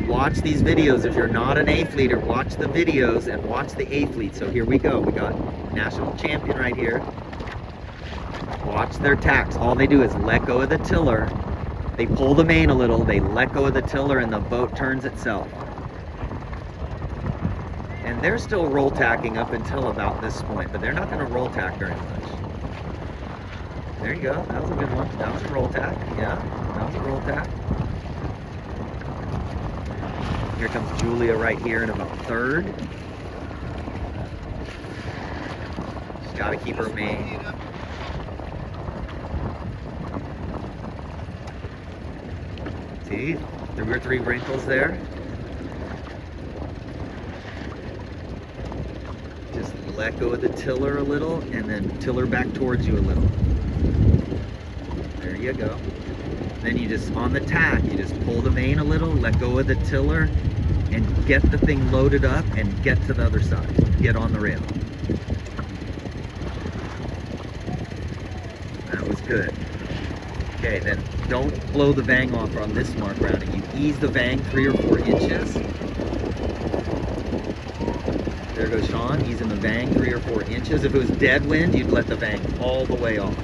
watch these videos. If you're not an A-fleeter, watch the videos and watch the A-fleet. So here we go. We got national champion right here. Watch their tacks. All they do is let go of the tiller. They pull the main a little, they let go of the tiller, and the boat turns itself. And they're still roll tacking up until about this point, but they're not going to roll tack very much. There you go. That was a good one. That was a roll tack. Yeah, that was a roll tack. Here comes Julia right here in about third. She's got to keep her main. See, there were 3 wrinkles there. Just let go of the tiller a little and then tiller back towards you a little. There you go. Then you just, on the tack, you just pull the main a little, let go of the tiller, and get the thing loaded up and get to the other side. Get on the rail. That was good. Okay, then don't blow the vang off on this mark rounding. You ease the vang 3 or 4 inches. There goes Sean, easing the vang 3 or 4 inches. If it was dead wind, you'd let the vang all the way off.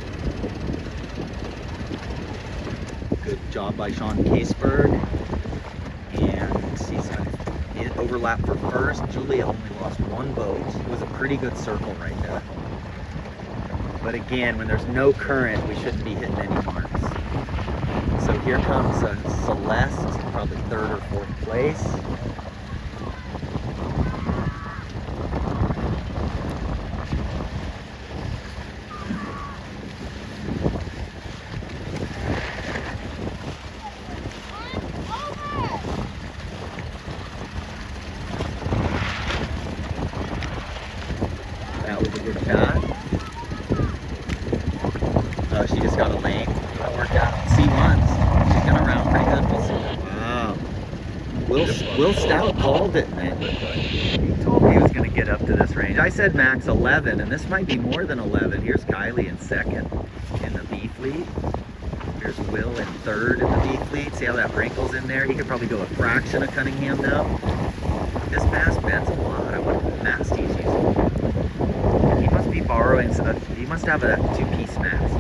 Good job by Sean Caseberg. And see some overlap for first. Julia only lost 1 boat. It was a pretty good circle right there. But again, when there's no current, we shouldn't be hitting any marks. So here comes Celeste, probably 3rd or 4th place. That was a good shot. Oh, she just got a lane. That worked out. C1s. She's gonna round pretty good. We'll see. Wow. Will Stout called it, man. He told me he was gonna get up to this range. I said max 11, and this might be more than 11. Here's Kylie in 2nd in the B fleet. Here's Will in 3rd in the B fleet. See how that wrinkle's in there? He could probably go a fraction of Cunningham now. This mast bends a lot. I wonder what mast he's using. He must be borrowing, he must have a 2-piece mast.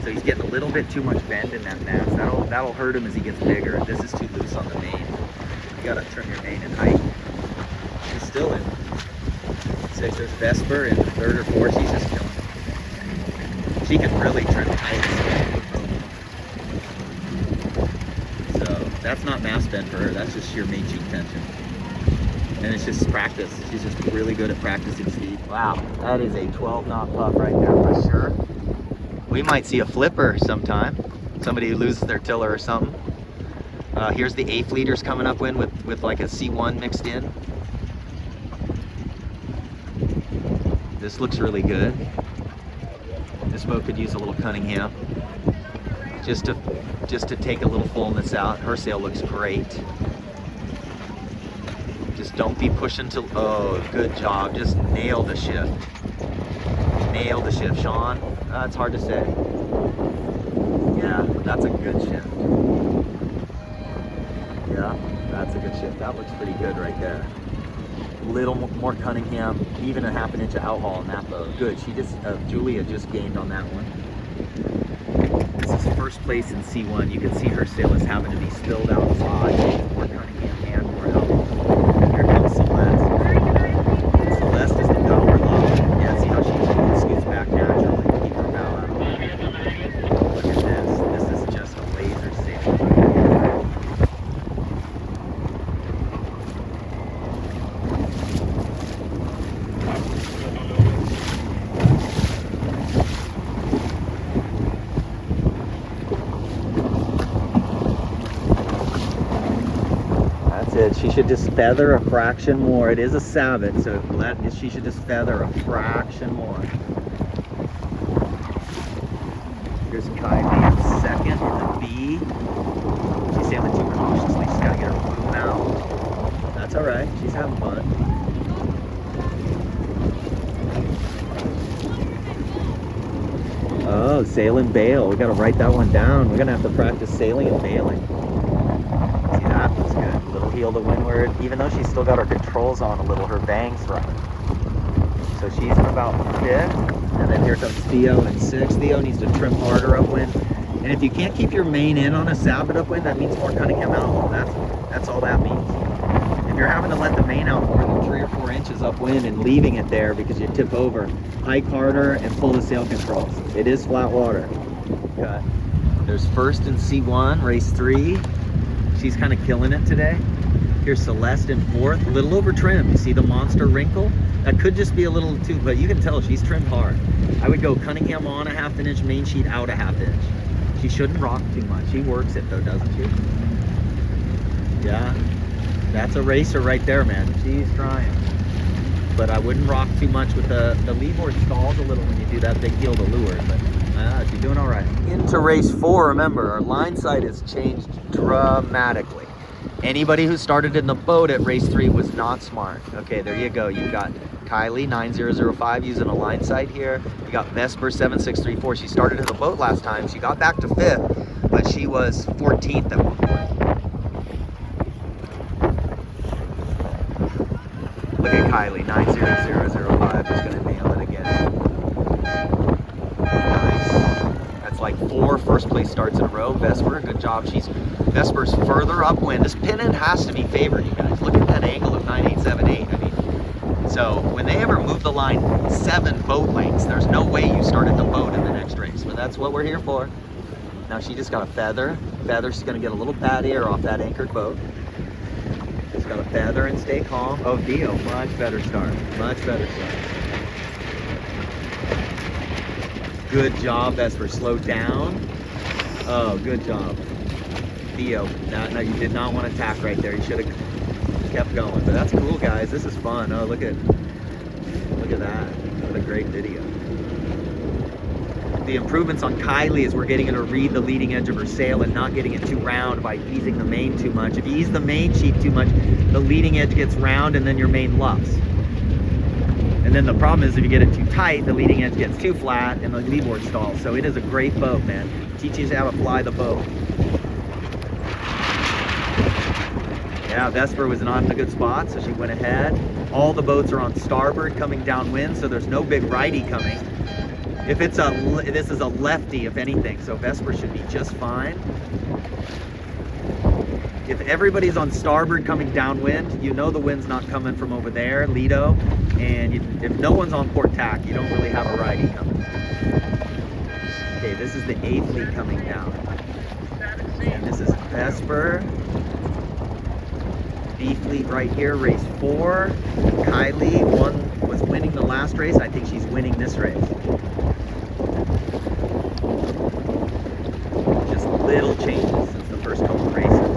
So he's getting a little bit too much bend in that mast. That'll hurt him as he gets bigger. This is too loose on the main. You gotta trim your main in height. She's still in 6th. There's Vesper in 3rd or 4th. She's just killing it. She can really trim height. So that's not mast bend for her. That's just sheer main cheek tension. And it's just practice. She's just really good at practicing speed. Wow, that is a 12-knot puff right there for sure. We might see a flipper sometime. Somebody who loses their tiller or something. Here's the A-fleeters coming up with like a C1 mixed in. This looks really good. This boat could use a little Cunningham. Just to take a little fullness out. Her sail looks great. Just don't be pushing to, oh, good job. Just nail the shift. Nail the shift, Sean. It's hard to say. Yeah, that's a good shift. Yeah, that's a good shift. That looks pretty good right there. Little more Cunningham, even a 1/2 inch of outhaul on that boat. Good, Julia just gained on that one. This is 1st place in C1. You can see her sail is having to be spilled outside. More Cunningham and more outhaul. Here comes Celeste. Celeste is the power low. Yeah, see how she scoots back naturally to keep her bow out. Look at this. This is just a laser sail. She should just feather a fraction more. It is a Sabot, so she should just feather a fraction more. Here's Kylie in 2nd in the B. She's sailing too cautiously. She's got to get her boom out. That's all right. She's having fun. Oh, sail and bail. We got to write that one down. We're going to have to practice sailing and bailing. See, that was good. feel the windward. Even though she's still got her controls on a little, her bang's running. So she's in about 5th, and then here comes Theo in 6th. Theo needs to trim harder upwind. And if you can't keep your main in on a Sabot upwind, that means more Cunningham out. That's all that means. If you're having to let the main out more than 3 or 4 inches upwind and leaving it there because you tip over, hike harder and pull the sail controls. It is flat water. Okay. There's 1st in C1, race 3. She's kind of killing it today. Here's Celeste in 4th, a little over trim. You see the monster wrinkle? That could just be a little too, but you can tell she's trimmed hard. I would go Cunningham on a 1/2 inch, main sheet out a 1/2 inch. She shouldn't rock too much. She works it though, doesn't she? Yeah, that's a racer right there, man. She's trying. But I wouldn't rock too much with the leadboard stalls a little when you do that big heel to lure, but she's doing all right. Into race 4, remember, our line sight has changed dramatically. Anybody who started in the boat at race 3 was not smart. Okay, there you go. You've got Kylie 9005 using a line sight here. You got Vesper 7634. She started in the boat last time. She got back to 5th, but she was 14th at one point. Look at Kylie 90005 is going to nail it again. Nice. That's like 4 first place starts in a row. Vesper, good job. Vesper's further upwind. This pin end has to be favored, you guys. Look at that angle of 9878. I mean, so when they ever move the line 7 boat lengths, there's no way you started the boat in the next race. But that's what we're here for. Now she just got a feather. She's gonna get a little bad air off that anchored boat. She's got a feather and stay calm. Oh, Dio, much better start. Much better start. Good job, Vesper. Slow down. Oh, good job. Theo, no, you did not want to tack right there. You should have kept going. But that's cool, guys. This is fun. Oh, look at that. What a great video. The improvements on Kylie is we're getting her to read the leading edge of her sail and not getting it too round by easing the main too much. If you ease the main sheet too much, the leading edge gets round and then your main luffs. And then the problem is if you get it too tight, the leading edge gets too flat and the leadboard stalls. So it is a great boat, man. Teaches you how to fly the boat. Yeah, Vesper was not in a good spot, so she went ahead. All the boats are on starboard coming downwind, so there's no big righty coming. If it's this is a lefty, if anything, so Vesper should be just fine. If everybody's on starboard coming downwind, you know the wind's not coming from over there, Lido, and if no one's on port tack, you don't really have a righty coming. Okay, this is the A fleet coming down. And this is Vesper. B fleet right here, race 4. Kylie was winning the last race. I think she's winning this race. Just little changes since the first couple races.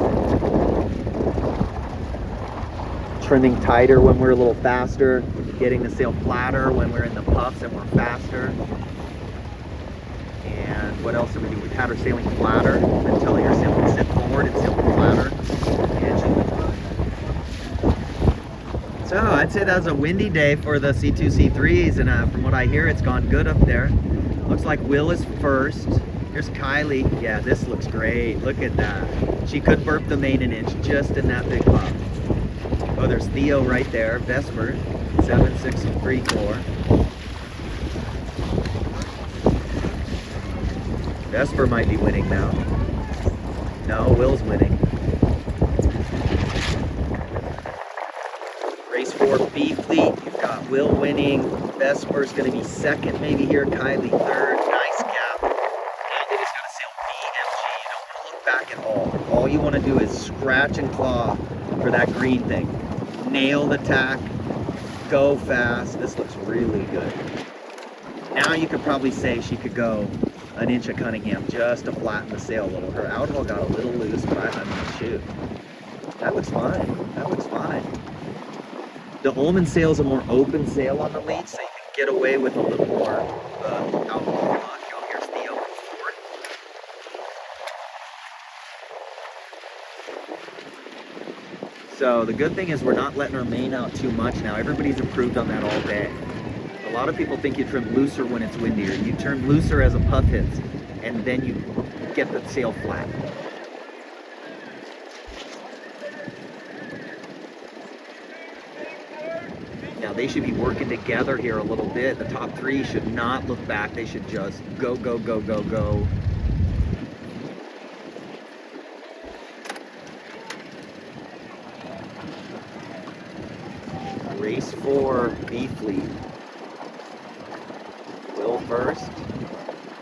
Trimming tighter when we're a little faster, getting the sail flatter when we're in the puffs and we're faster. And what else did we do? We've had her sailing flatter. We've been telling her to sit forward and sail flatter. And she's been fine. So I'd say that was a windy day for the C2, C3s, and from what I hear, it's gone good up there. Looks like Will is first. Here's Kylie. Yeah, this looks great. Look at that. She could burp the main an inch just in that big puff. Oh, there's Theo right there. Vesper, 7634. Vesper might be winning now. No, Will's winning. Race 4 B fleet, you've got Will winning. Vesper's going to be second, maybe here. Kylie third. Nice gap. And they just got to sail BMG. You don't want to look back at all. All you want to do is scratch and claw for that green thing. Nail the tack. Go fast. This looks really good. Now you could probably say she could go an inch of Cunningham just to flatten the sail a little. Her outhole got a little loose, but I mean, shoot. That looks fine. That looks fine. The Ullman sail's a more open sail on the lead, so you can get away with a little more outhaul luck. Oh, here's Theo in 4th. So the good thing is we're not letting our main out too much now. Everybody's improved on that all day. A lot of people think you trim looser when it's windier. You turn looser as a puff hits, and then you get the sail flat. they should be working together here a little bit. The top three should not look back. They should just go, go, go, go, go. Race 4, B Fleet. Will first,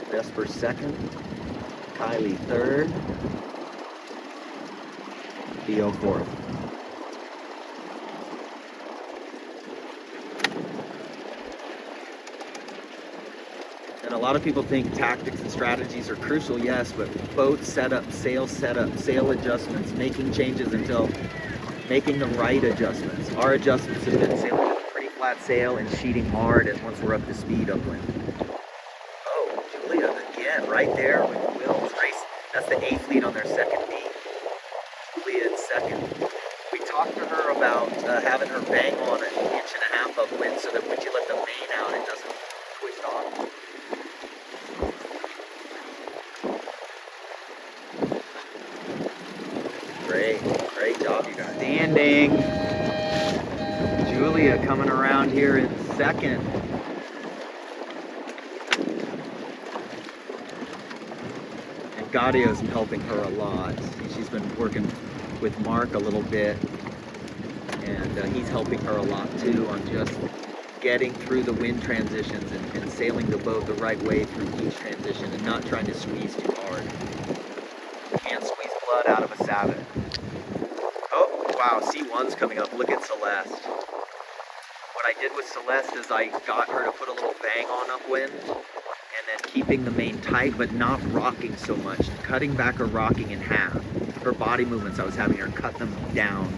Vesper second, Kylie third, Theo fourth. And a lot of people think tactics and strategies are crucial, yes, but boat setup, sail adjustments, making changes until making the right adjustments. Our adjustments have been sailing with a pretty flat sail and sheeting hard and once we're up to speed upwind. Oh, Julia again, right there with Will's race. That's the A Fleet on their second beat. Julia in second. We talked to her about having her bang on an inch and a half upwind so that when you let the main out, it doesn't twist off. Great job, you guys. Standing. Julia coming around here in second. And Gaudio's helping her a lot. She's been working with Mark a little bit, and he's helping her a lot too on just getting through the wind transitions and sailing the boat the right way through each transition and not trying to squeeze too hard. Can't squeeze blood out of a Sabot. Oh, wow, C1's coming up. Look at Celeste. What I did with Celeste is I got her to put a little bang on upwind and then keeping the main tight but not rocking so much. Cutting back her rocking in half. Her body movements, I was having her cut them down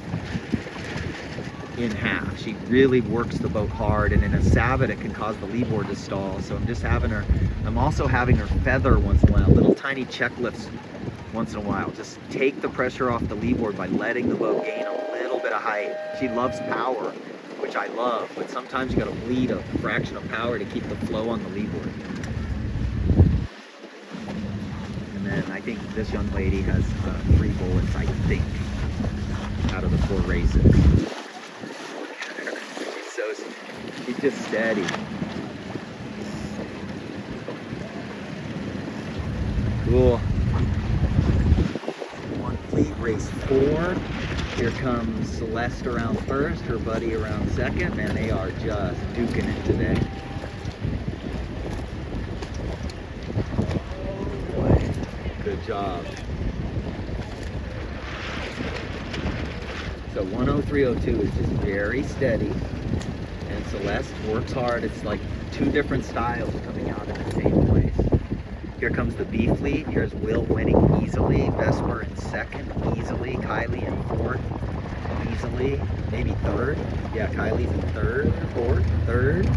in half. She really works the boat hard, and in a Sabot it can cause the leadboard to stall. So I'm also having her feather once in a while, little tiny check lifts once in a while. Just take the pressure off the leadboard by letting the boat gain a little bit of height. She loves power, which I love, but sometimes you gotta bleed a fraction of power to keep the flow on the leadboard. And then I think this young lady has 3 bullets, I think, out of the 4 races. She's just steady. Cool. 1 Fleet, race 4. Here comes Celeste around first, her buddy around second. Man, they are just duking it today. Boy, good job. So 103.02 is just very steady. And Celeste works hard. It's like 2 different styles coming out in the same place. Here comes the B Fleet. Here's Will winning easily. Vesper in second, easily. Kylie in fourth, easily. Maybe third. Yeah, Kylie's in third, fourth, third.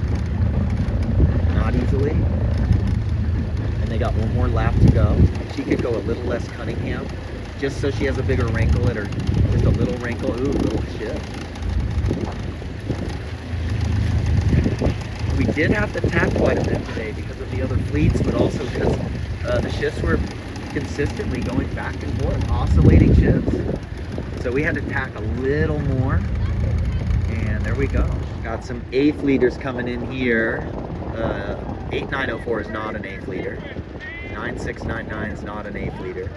Not easily. And they got 1 more lap to go. She could go a little less Cunningham, just so she has a bigger wrinkle at her. Just a little wrinkle. Ooh, little shift. We did have to tack quite a bit today because of the other fleets, but also because the shifts were consistently going back and forth, oscillating shifts. So we had to tack a little more, and there we go. Got some A fleeters coming in here. 8904 is not an A fleeter. 9699 is not an A fleeter.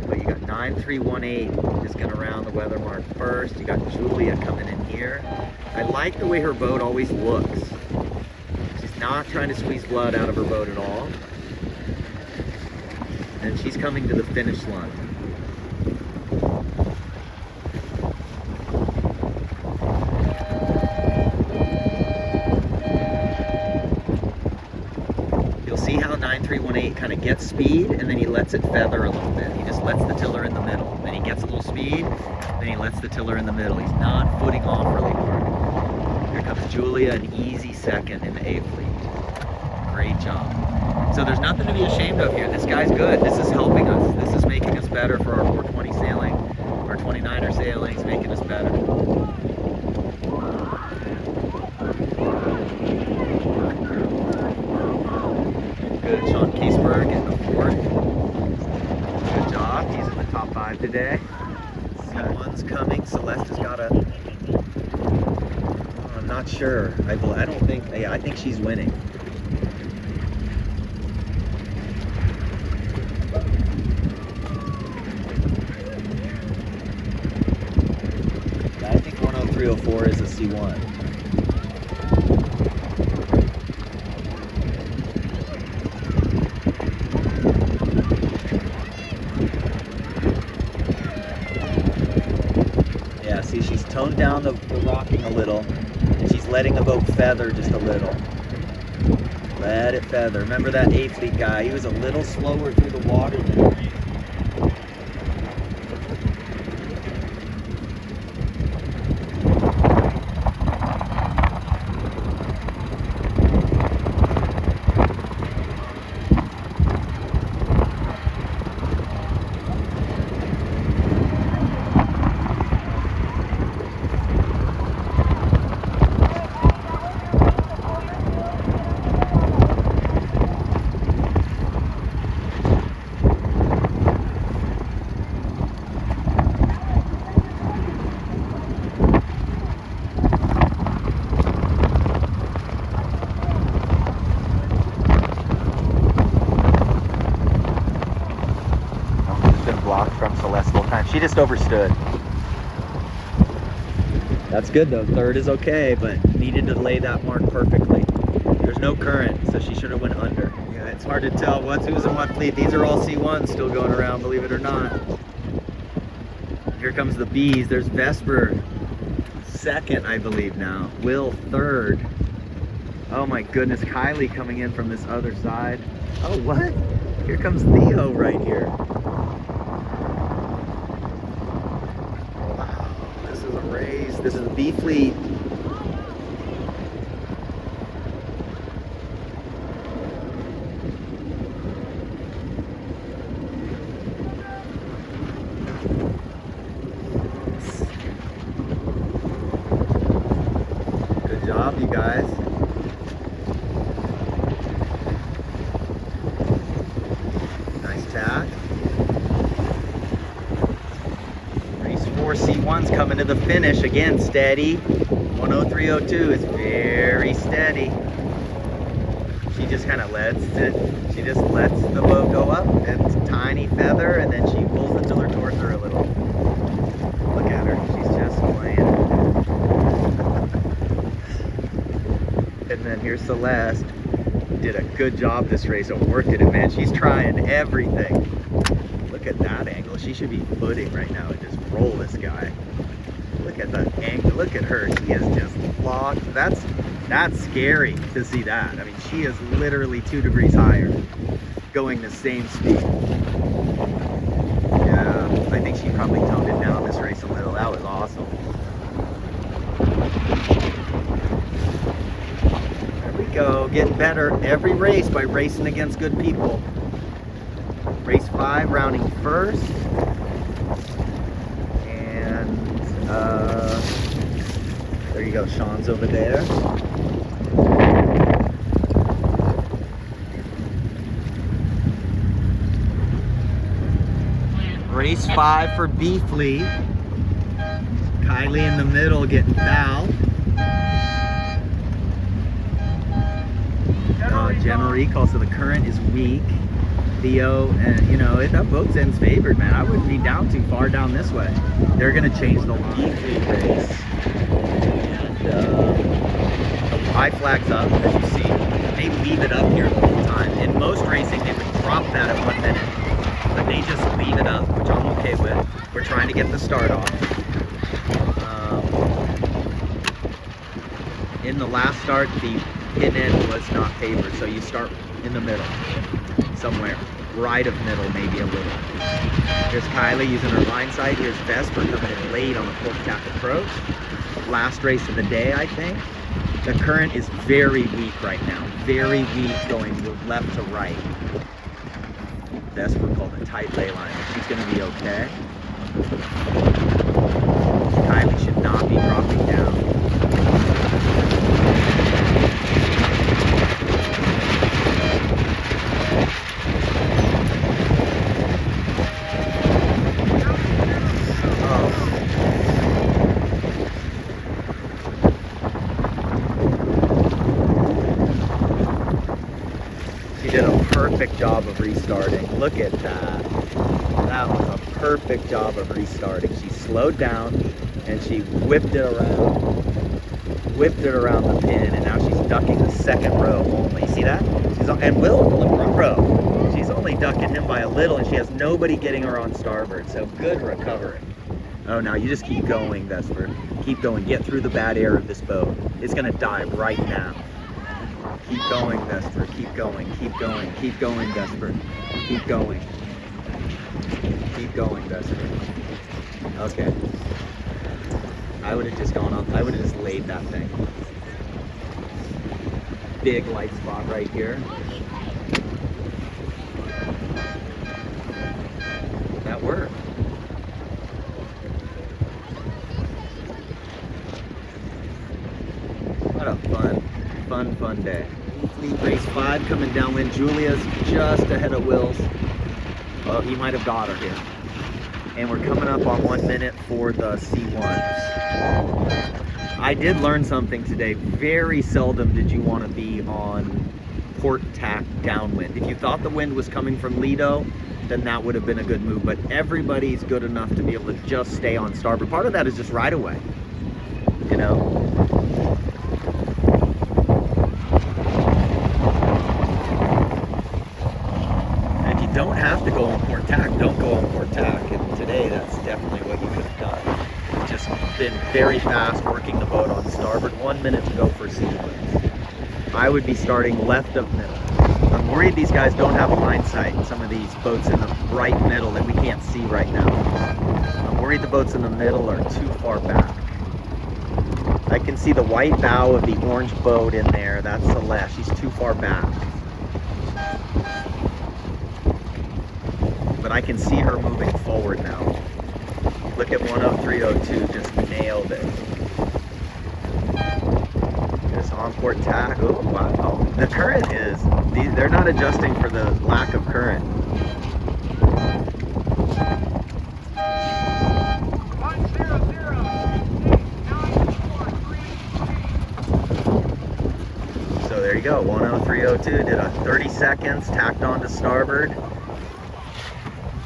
But you got 9318 is going to round the weather mark first. You got Julia coming in here. I like the way her boat always looks. She's not trying to squeeze blood out of her boat at all. And she's coming to the finish line. You'll see how 9318 kind of gets speed and then he lets it feather a little bit. He just lets the tiller in the middle. Then he gets a little speed, then he lets the tiller in the middle. He's not footing off really hard. Here comes Julia, an easy second in the A fleet. Great job. So there's nothing to be ashamed of here. This guy's good. This is helping us. This is making us better for our 420 sailing. Our 29er sailing is making us better. Good. Sean Kiesberg in the 4th. Good job. He's in the top 5 today. C1's coming. Celeste has got a... not sure. I don't think, yeah, I think she's winning. Yeah, I think 103.04 is a C1. Yeah, see, she's toned down the rocking a little, and she's letting the boat feather just a little. Let it feather. Remember that A-Fleet guy? He was a little slower through the water than me. Blocked from Celeste the whole time. She just overstood. That's good though. Third is okay, but needed to lay that mark perfectly. There's no current, so she should have went under. Yeah, it's hard to tell who's in what fleet. These are all C1s still going around, believe it or not. Here comes the B's. There's Vesper second, I believe now. Will third. Oh my goodness, Kylie coming in from this other side. Oh, what? Here comes Theo right here. Race. This is the B fleet. Good job, you guys. Nice tack. Four C1s coming to the finish. Again, steady. 103.02 is very steady. She just kind of lets it, she just lets the boat go up. It's a tiny feather, and then she pulls the tiller towards her a little. Look at her, she's just playing. And then here's Celeste. Did a good job this race of working it, man. She's trying everything. Look at that angle. She should be footing right now and just roll this guy. Look at that angle. Look at her. She is just locked. That's scary to see that. I mean, she is literally 2 degrees higher, going the same speed. Yeah, I think she probably toned it down this race a little. That was awesome. There we go. Getting better every race by racing against good people. Race 5, rounding first. And there you go, Sean's over there. Race 5 for B Fleet. Kylie in the middle getting fouled. General recall, so the current is weak. Theo, and you know, if that boat's ends favored, man, I wouldn't be down too far down this way. They're gonna change the line race, and high flags up, as you see. They leave it up here the whole time. In most racing, they would drop that at 1 minute, but they just leave it up, which I'm okay with. We're trying to get the start off. In the last start, the pin end was not favored, so you start in the middle. Somewhere, right of middle, maybe a little. Here's Kylie using her line sight. Here's Vesper coming in late on the pork tack approach. Last race of the day, I think. The current is very weak right now. Very weak, going left to right. Vesper called a tight ley line. She's going to be okay. Kylie should not be dropping down. perfect job of restarting. Look at that. That was a perfect job of restarting. She slowed down and she whipped it around the pin, and now she's ducking the second row only. See that? And Will from the front row. She's only ducking him by a little, and she has nobody getting her on starboard. So good recovery. Oh, now you just keep going, Vesper. Keep going. Get through the bad air of this boat. It's gonna dive right now. Keep going, Vesper. Keep going. Keep going. Keep going, Vesper. Keep going. Keep going, Vesper. Okay. I would have just gone on. I would have just laid that thing. Big light spot right here. That worked. What a fun day. Fleet race 5 coming downwind. Julia's just ahead of Will's. Well, he might have got her here. And we're coming up on 1 minute for the C1s. I did learn something today. Very seldom did you want to be on port tack downwind. If you thought the wind was coming from Lido, then that would have been a good move. But everybody's good enough to be able to just stay on starboard. Part of that is just right away, you know? Don't have to go on port tack, don't go on port tack. And today that's definitely what you could have done. Just been very fast working the boat on starboard. 1 minute to go for sequence. I would be starting left of middle. I'm worried these guys don't have a line sight. Some of these boats in the right middle that we can't see right now. I'm worried the boats in the middle are too far back. I can see the white bow of the orange boat in there. That's Celeste. She's too far back. But I can see her moving forward now. Look at 103.02, just nailed it. Just on port tack. Oh, wow. The current is, they're not adjusting for the lack of current. So there you go, 103.02, did a 30 seconds, tacked on to starboard.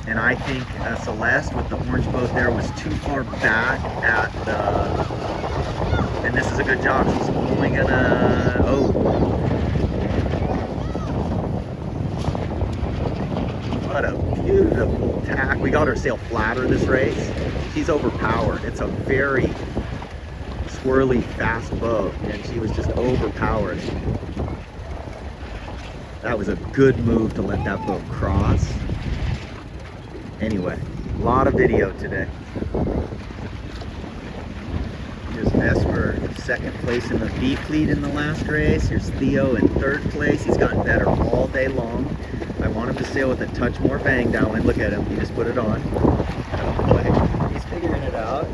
And I think Celeste with the orange boat there was too far back at the, and this is a good job. She's only gonna, oh. What a beautiful tack. We got her sail flatter this race. She's overpowered. It's a very swirly, fast boat, and she was just overpowered. That was a good move to let that boat cross. Anyway, a lot of video today. Here's Vesper, second place in the B fleet in the last race. Here's Theo in third place. He's gotten better all day long. I want him to sail with a touch more bang downwind. Look at him, he just put it on. Oh boy, he's figuring it out.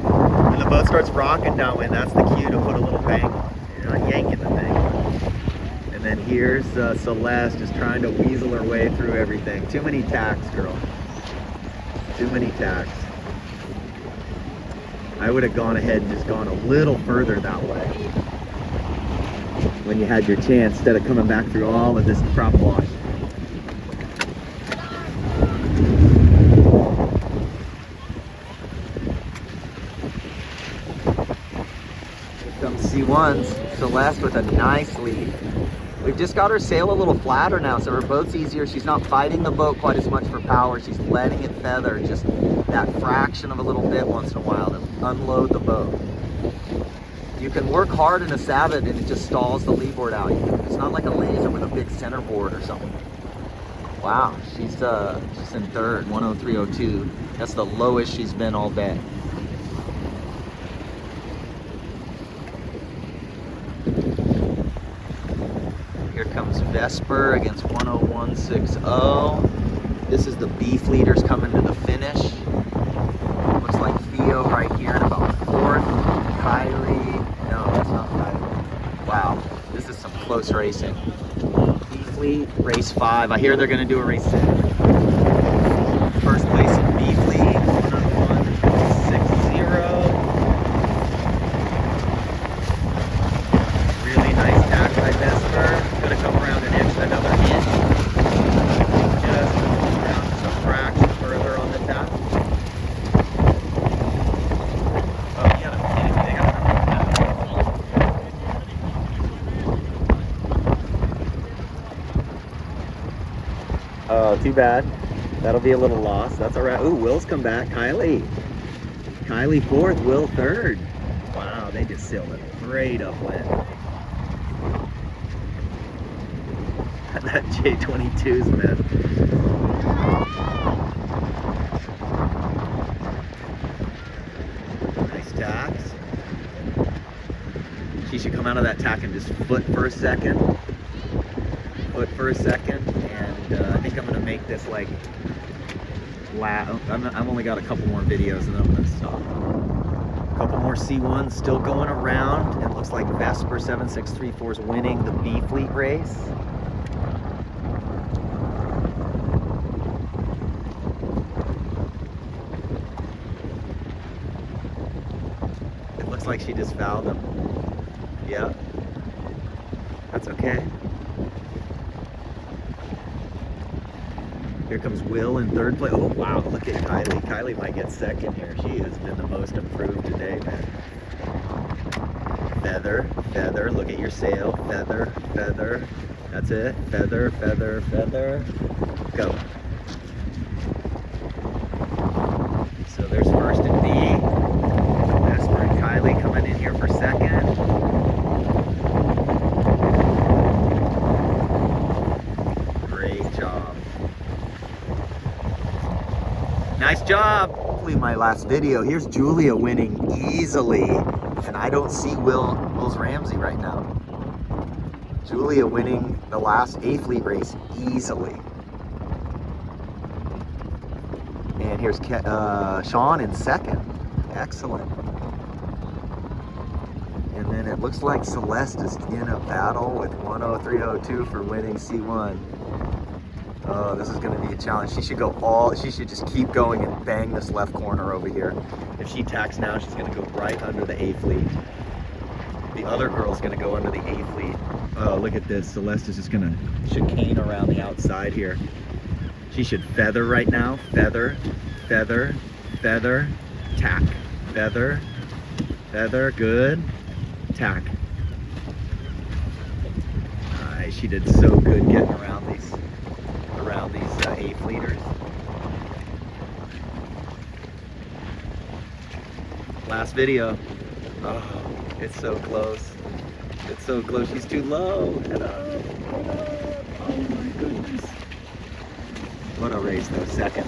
When the boat starts rocking downwind, that's the cue to put a little bang on. You're not yanking the thing. And then here's Celeste just trying to weasel her way through everything. Too many tacks, girl. Too many tacks. I would have gone ahead and just gone a little further that way when you had your chance instead of coming back through all of this prop wash. Here comes C1s. Celeste with a nice lead. We've just got her sail a little flatter now, so her boat's easier. She's not fighting the boat quite as much for power. She's letting it feather just that fraction of a little bit once in a while to unload the boat. You can work hard in a Sabot and it just stalls the leadboard out. It's not like a laser with a big centerboard or something. Wow, she's in third, 103.02. That's the lowest she's been all day. Here comes Vesper against 101.60. This is the B fleeters coming to the finish. Looks like Theo right here in about fourth. Kylie, no, that's not Kylie. Wow, this is some close racing. B fleet, race 5. I hear they're gonna do a race 6. First place in B fleet, 101.60. Really nice tack by Vesper. Gonna come around an inch, another inch. too bad. That'll be a little loss. That's all right. Ooh, Will's come back. Kylie fourth, Will third. Wow, they just sailed it right upwind. That J22's, man. Nice tacks. She should come out of that tack and just foot for a second. Foot for a second. And I think I'm going to make this like, I've only got a couple more videos and then I'm going to stop. A couple more C1s still going around. It looks like Vesper 7634 is winning the B Fleet race. It looks like she just fouled him. Yeah. That's okay. Here comes Will in third place. Oh, wow, look at Kylie. Kylie might get second here. She has been the most improved today, man. Feather, feather, look at your sail. Feather, feather. That's it. Feather, feather, feather. Go. So there's first and B. Vesper and Kylie coming in here for second. Great job. Nice job. Hopefully my last video. Here's Julia winning easily. And I don't see Will's Ramsey right now. Julia winning the last A Fleet race easily. And here's Sean in second. Excellent. And then it looks like Celeste is in a battle with 103.02 for winning C1. Oh, this is going to be a challenge. She should just keep going and bang this left corner over here. If she tacks now, she's going to go right under the A Fleet. The other girl's going to go under the A Fleet. Oh, look at this. Celeste is just going to chicane around the outside here. She should feather right now. Feather, feather, feather, tack. Feather, feather, good. Tack. Nice. She did so good getting around these A Fleeters. Last video. Oh, it's so close. It's so close. She's too low. Head up. Head up. Oh my goodness. What a race though. Second.